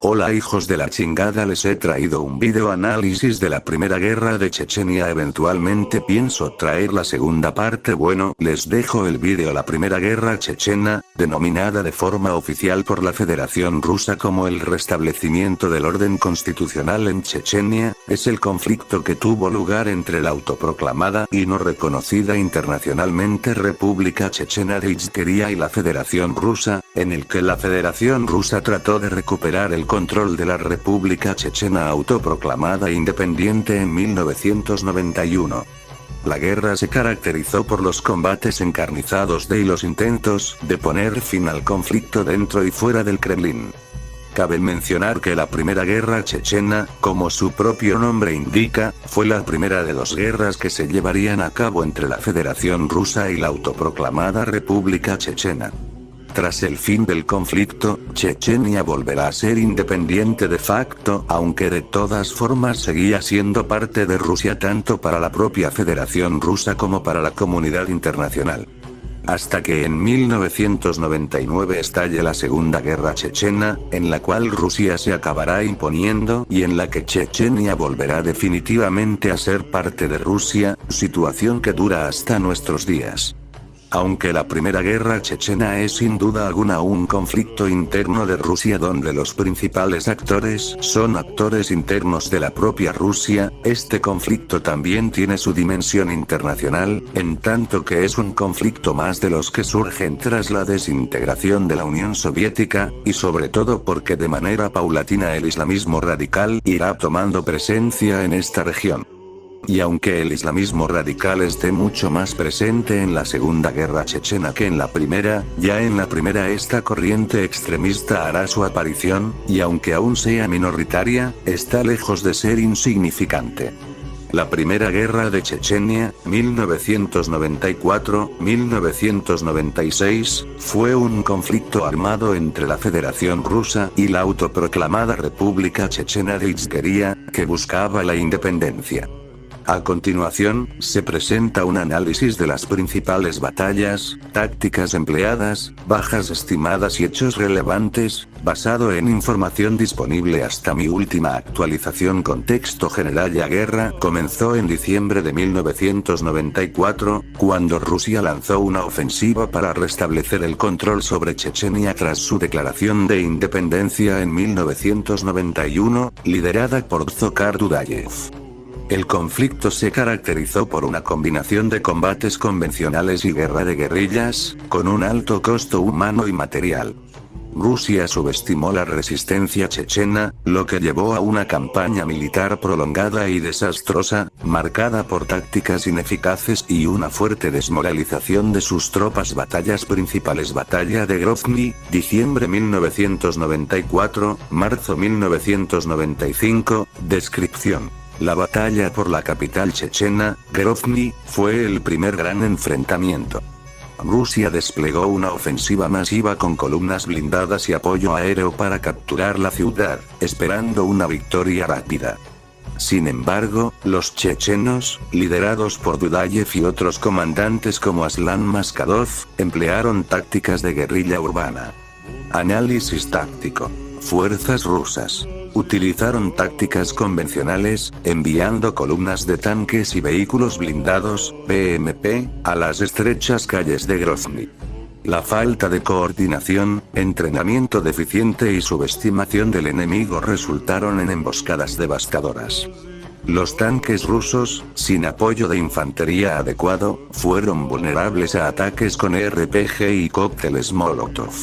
Hola hijos de la chingada, les he traído un video análisis de la primera guerra de Chechenia. Eventualmente pienso traer la segunda parte. Bueno, les dejo el video. La primera guerra chechena, denominada de forma oficial por la Federación Rusa como el restablecimiento del orden constitucional en Chechenia, es el conflicto que tuvo lugar entre la autoproclamada y no reconocida internacionalmente República Chechena de Ichkeria y la Federación Rusa, en el que la Federación Rusa trató de recuperar el control de la República Chechena autoproclamada e independiente en 1991. La guerra se caracterizó por los combates encarnizados y los intentos de poner fin al conflicto dentro y fuera del Kremlin. Cabe mencionar que la primera guerra chechena, como su propio nombre indica, fue la primera de dos guerras que se llevarían a cabo entre la Federación Rusa y la autoproclamada República Chechena. Tras el fin del conflicto, Chechenia volverá a ser independiente de facto, aunque de todas formas seguía siendo parte de Rusia tanto para la propia Federación Rusa como para la comunidad internacional. Hasta que en 1999 estalle la Segunda Guerra Chechena, en la cual Rusia se acabará imponiendo y en la que Chechenia volverá definitivamente a ser parte de Rusia, situación que dura hasta nuestros días. Aunque la primera guerra chechena es sin duda alguna un conflicto interno de Rusia donde los principales actores son actores internos de la propia Rusia, este conflicto también tiene su dimensión internacional, en tanto que es un conflicto más de los que surgen tras la desintegración de la Unión Soviética, y sobre todo porque de manera paulatina el islamismo radical irá tomando presencia en esta región. Y aunque el islamismo radical esté mucho más presente en la Segunda Guerra Chechena que en la primera, ya en la primera esta corriente extremista hará su aparición, y aunque aún sea minoritaria, está lejos de ser insignificante. La Primera Guerra de Chechenia, 1994-1996, fue un conflicto armado entre la Federación Rusa y la autoproclamada República Chechena de Ichkeria, que buscaba la independencia. A continuación, se presenta un análisis de las principales batallas, tácticas empleadas, bajas estimadas y hechos relevantes, basado en información disponible hasta mi última actualización. Contexto general. La guerra comenzó en diciembre de 1994, cuando Rusia lanzó una ofensiva para restablecer el control sobre Chechenia tras su declaración de independencia en 1991, liderada por Dzhokhar Dudayev. El conflicto se caracterizó por una combinación de combates convencionales y guerra de guerrillas, con un alto costo humano y material. Rusia subestimó la resistencia chechena, lo que llevó a una campaña militar prolongada y desastrosa, marcada por tácticas ineficaces y una fuerte desmoralización de sus tropas. Batallas principales. Batalla de Grozny, diciembre 1994, marzo 1995, descripción. La batalla por la capital chechena, Grozny, fue el primer gran enfrentamiento. Rusia desplegó una ofensiva masiva con columnas blindadas y apoyo aéreo para capturar la ciudad, esperando una victoria rápida. Sin embargo, los chechenos, liderados por Dudayev y otros comandantes como Aslan Maskhadov, emplearon tácticas de guerrilla urbana. Análisis táctico. Fuerzas rusas utilizaron tácticas convencionales, enviando columnas de tanques y vehículos blindados, BMP, a las estrechas calles de Grozny. La falta de coordinación, entrenamiento deficiente y subestimación del enemigo resultaron en emboscadas devastadoras. Los tanques rusos, sin apoyo de infantería adecuado, fueron vulnerables a ataques con RPG y cócteles Molotov.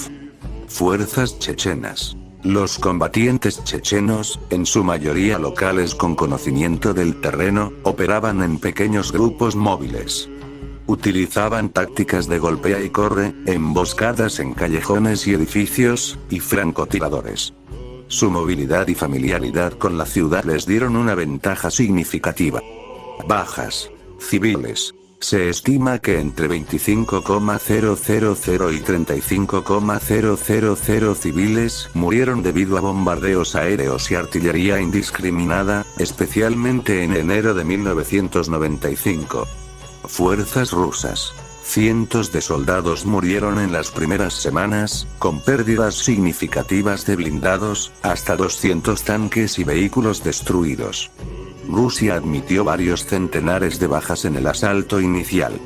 Fuerzas chechenas. Los combatientes chechenos, en su mayoría locales con conocimiento del terreno, operaban en pequeños grupos móviles. Utilizaban tácticas de golpea y corre, emboscadas en callejones y edificios, y francotiradores. Su movilidad y familiaridad con la ciudad les dieron una ventaja significativa. Bajas. Civiles. Se estima que entre 25,000 y 35,000 civiles murieron debido a bombardeos aéreos y artillería indiscriminada, especialmente en enero de 1995. Fuerzas rusas. Cientos de soldados murieron en las primeras semanas, con pérdidas significativas de blindados, hasta 200 tanques y vehículos destruidos. Rusia admitió varios centenares de bajas en el asalto inicial.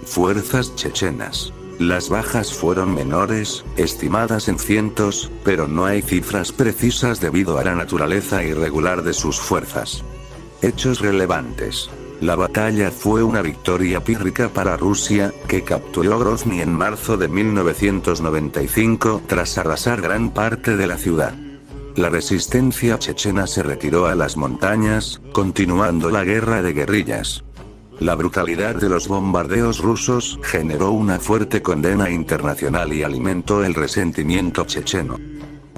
Fuerzas chechenas. Las bajas fueron menores, estimadas en cientos, pero no hay cifras precisas debido a la naturaleza irregular de sus fuerzas. Hechos relevantes. La batalla fue una victoria pírrica para Rusia, que capturó Grozny en marzo de 1995 tras arrasar gran parte de la ciudad. La resistencia chechena se retiró a las montañas, continuando la guerra de guerrillas. La brutalidad de los bombardeos rusos generó una fuerte condena internacional y alimentó el resentimiento checheno.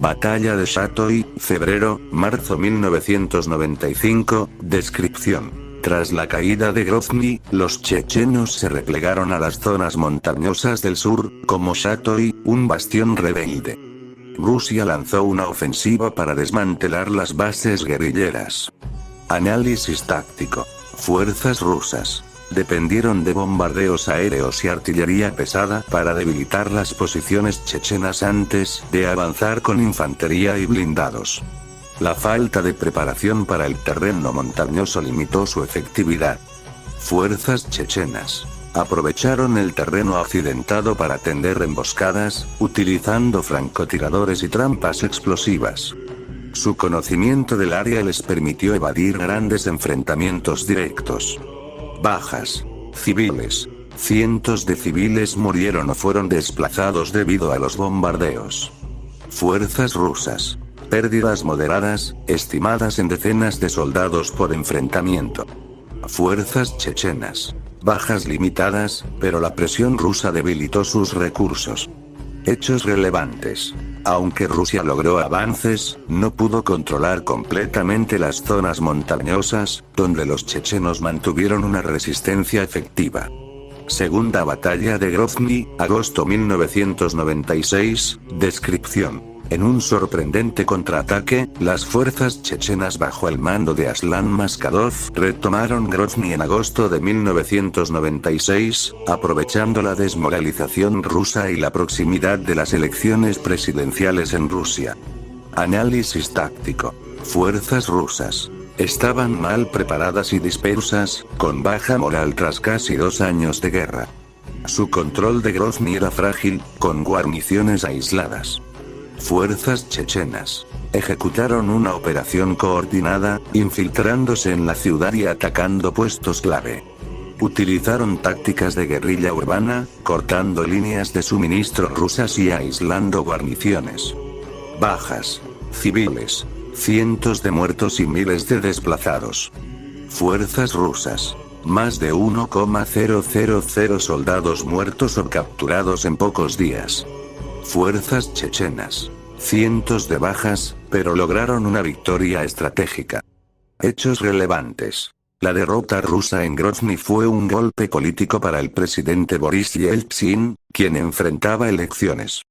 Batalla de Shatoi, febrero-marzo 1995, descripción. Tras la caída de Grozny, los chechenos se replegaron a las zonas montañosas del sur, como Shatoi, un bastión rebelde. Rusia lanzó una ofensiva para desmantelar las bases guerrilleras. Análisis táctico. Fuerzas rusas dependieron de bombardeos aéreos y artillería pesada para debilitar las posiciones chechenas antes de avanzar con infantería y blindados. La falta de preparación para el terreno montañoso limitó su efectividad. Fuerzas chechenas aprovecharon el terreno accidentado para tender emboscadas, utilizando francotiradores y trampas explosivas. Su conocimiento del área les permitió evadir grandes enfrentamientos directos. Bajas. Civiles. Cientos de civiles murieron o fueron desplazados debido a los bombardeos. Fuerzas rusas. Pérdidas moderadas, estimadas en decenas de soldados por enfrentamiento. Fuerzas chechenas. Bajas limitadas, pero la presión rusa debilitó sus recursos. Hechos relevantes. Aunque Rusia logró avances, no pudo controlar completamente las zonas montañosas, donde los chechenos mantuvieron una resistencia efectiva. Segunda batalla de Grozny, agosto 1996, descripción. En un sorprendente contraataque, las fuerzas chechenas bajo el mando de Aslan Maskhadov retomaron Grozny en agosto de 1996, aprovechando la desmoralización rusa y la proximidad de las elecciones presidenciales en Rusia. Análisis táctico. Fuerzas rusas estaban mal preparadas y dispersas, con baja moral tras casi 2 años de guerra. Su control de Grozny era frágil, con guarniciones aisladas. Fuerzas chechenas ejecutaron una operación coordinada, infiltrándose en la ciudad y atacando puestos clave. Utilizaron tácticas de guerrilla urbana, cortando líneas de suministro rusas y aislando guarniciones. Bajas. Civiles. Cientos de muertos y miles de desplazados. Fuerzas rusas. Más de 1,000 soldados muertos o capturados en pocos días. Fuerzas chechenas. Cientos de bajas, pero lograron una victoria estratégica. Hechos relevantes. La derrota rusa en Grozny fue un golpe político para el presidente Boris Yeltsin, quien enfrentaba elecciones.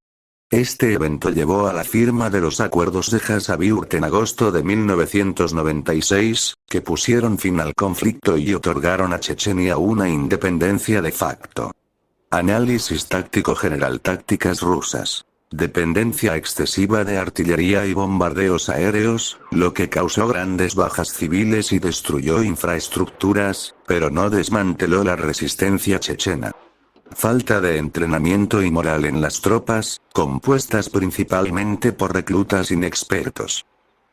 Este evento llevó a la firma de los acuerdos de Khasavyurt en agosto de 1996, que pusieron fin al conflicto y otorgaron a Chechenia una independencia de facto. Análisis táctico general. Tácticas rusas. Dependencia excesiva de artillería y bombardeos aéreos, lo que causó grandes bajas civiles y destruyó infraestructuras, pero no desmanteló la resistencia chechena. Falta de entrenamiento y moral en las tropas, compuestas principalmente por reclutas inexpertos.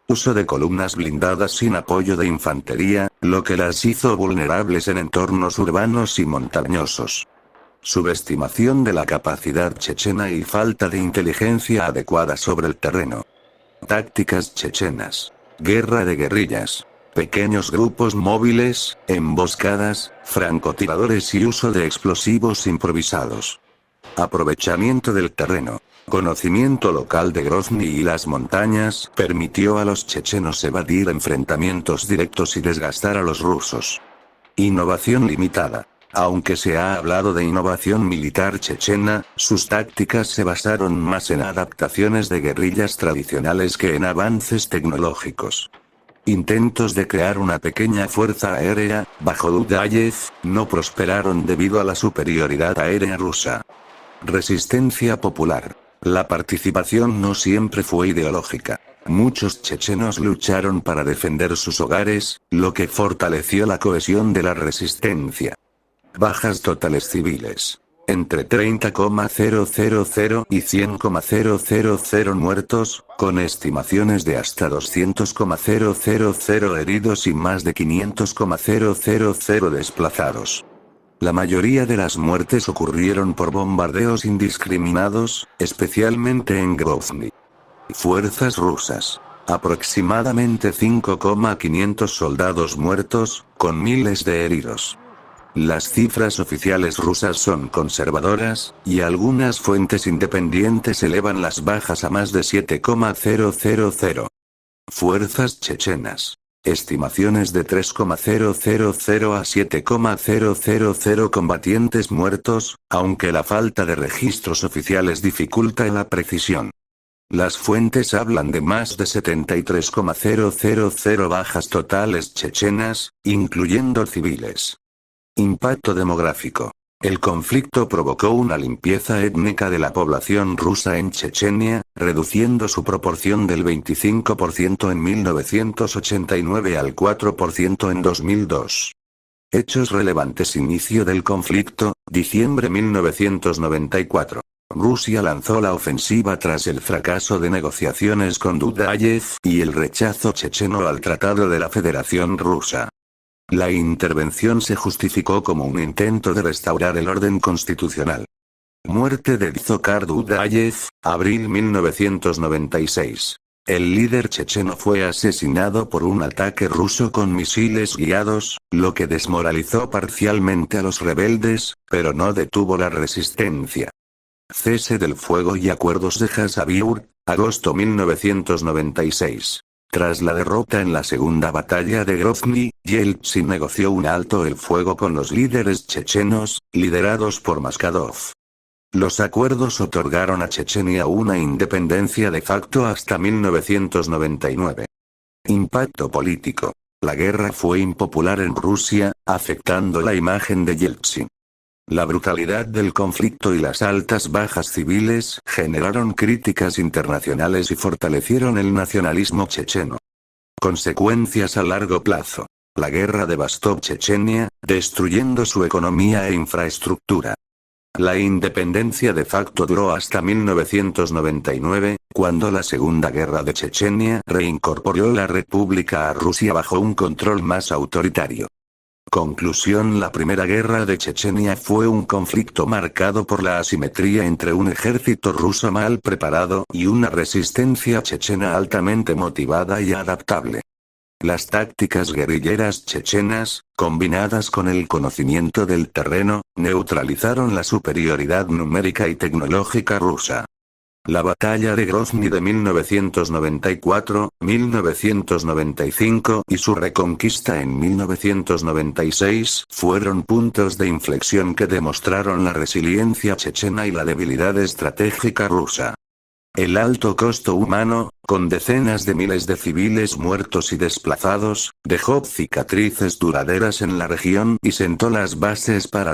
Uso de columnas blindadas sin apoyo de infantería, lo que las hizo vulnerables en entornos urbanos y montañosos. Subestimación de la capacidad chechena y falta de inteligencia adecuada sobre el terreno. Tácticas chechenas. Guerra de guerrillas. Pequeños grupos móviles, emboscadas, francotiradores y uso de explosivos improvisados. Aprovechamiento del terreno. Conocimiento local de Grozny y las montañas permitió a los chechenos evadir enfrentamientos directos y desgastar a los rusos. Innovación limitada. Aunque se ha hablado de innovación militar chechena, sus tácticas se basaron más en adaptaciones de guerrillas tradicionales que en avances tecnológicos. Intentos de crear una pequeña fuerza aérea, bajo Dudayev, no prosperaron debido a la superioridad aérea rusa. Resistencia popular. La participación no siempre fue ideológica. Muchos chechenos lucharon para defender sus hogares, lo que fortaleció la cohesión de la resistencia. Bajas totales civiles. Entre 30,000 y 100,000 muertos, con estimaciones de hasta 200,000 heridos y más de 500,000 desplazados. La mayoría de las muertes ocurrieron por bombardeos indiscriminados, especialmente en Grozny. Fuerzas rusas. Aproximadamente 5,500 soldados muertos, con miles de heridos. Las cifras oficiales rusas son conservadoras, y algunas fuentes independientes elevan las bajas a más de 7,000. Fuerzas chechenas. Estimaciones de 3,000 a 7,000 combatientes muertos, aunque la falta de registros oficiales dificulta la precisión. Las fuentes hablan de más de 73,000 bajas totales chechenas, incluyendo civiles. Impacto demográfico. El conflicto provocó una limpieza étnica de la población rusa en Chechenia, reduciendo su proporción del 25% en 1989 al 4% en 2002. Hechos relevantes. Inicio del conflicto, diciembre 1994. Rusia lanzó la ofensiva tras el fracaso de negociaciones con Dudayev y el rechazo checheno al Tratado de la Federación Rusa. La intervención se justificó como un intento de restaurar el orden constitucional. Muerte de Dzhokhar Dudayev, abril 1996. El líder checheno fue asesinado por un ataque ruso con misiles guiados, lo que desmoralizó parcialmente a los rebeldes, pero no detuvo la resistencia. Cese del fuego y acuerdos de Khasavyurt, agosto 1996. Tras la derrota en la segunda batalla de Grozny, Yeltsin negoció un alto el fuego con los líderes chechenos, liderados por Maskadov. Los acuerdos otorgaron a Chechenia una independencia de facto hasta 1999. Impacto político. La guerra fue impopular en Rusia, afectando la imagen de Yeltsin. La brutalidad del conflicto y las altas bajas civiles generaron críticas internacionales y fortalecieron el nacionalismo checheno. Consecuencias a largo plazo. La guerra devastó Chechenia, destruyendo su economía e infraestructura. La independencia de facto duró hasta 1999, cuando la Segunda Guerra de Chechenia reincorporó la república a Rusia bajo un control más autoritario. Conclusión. La Primera Guerra de Chechenia fue un conflicto marcado por la asimetría entre un ejército ruso mal preparado y una resistencia chechena altamente motivada y adaptable. Las tácticas guerrilleras chechenas, combinadas con el conocimiento del terreno, neutralizaron la superioridad numérica y tecnológica rusa. La batalla de Grozny de 1994, 1995 y su reconquista en 1996 fueron puntos de inflexión que demostraron la resiliencia chechena y la debilidad estratégica rusa. El alto costo humano, con decenas de miles de civiles muertos y desplazados, dejó cicatrices duraderas en la región y sentó las bases para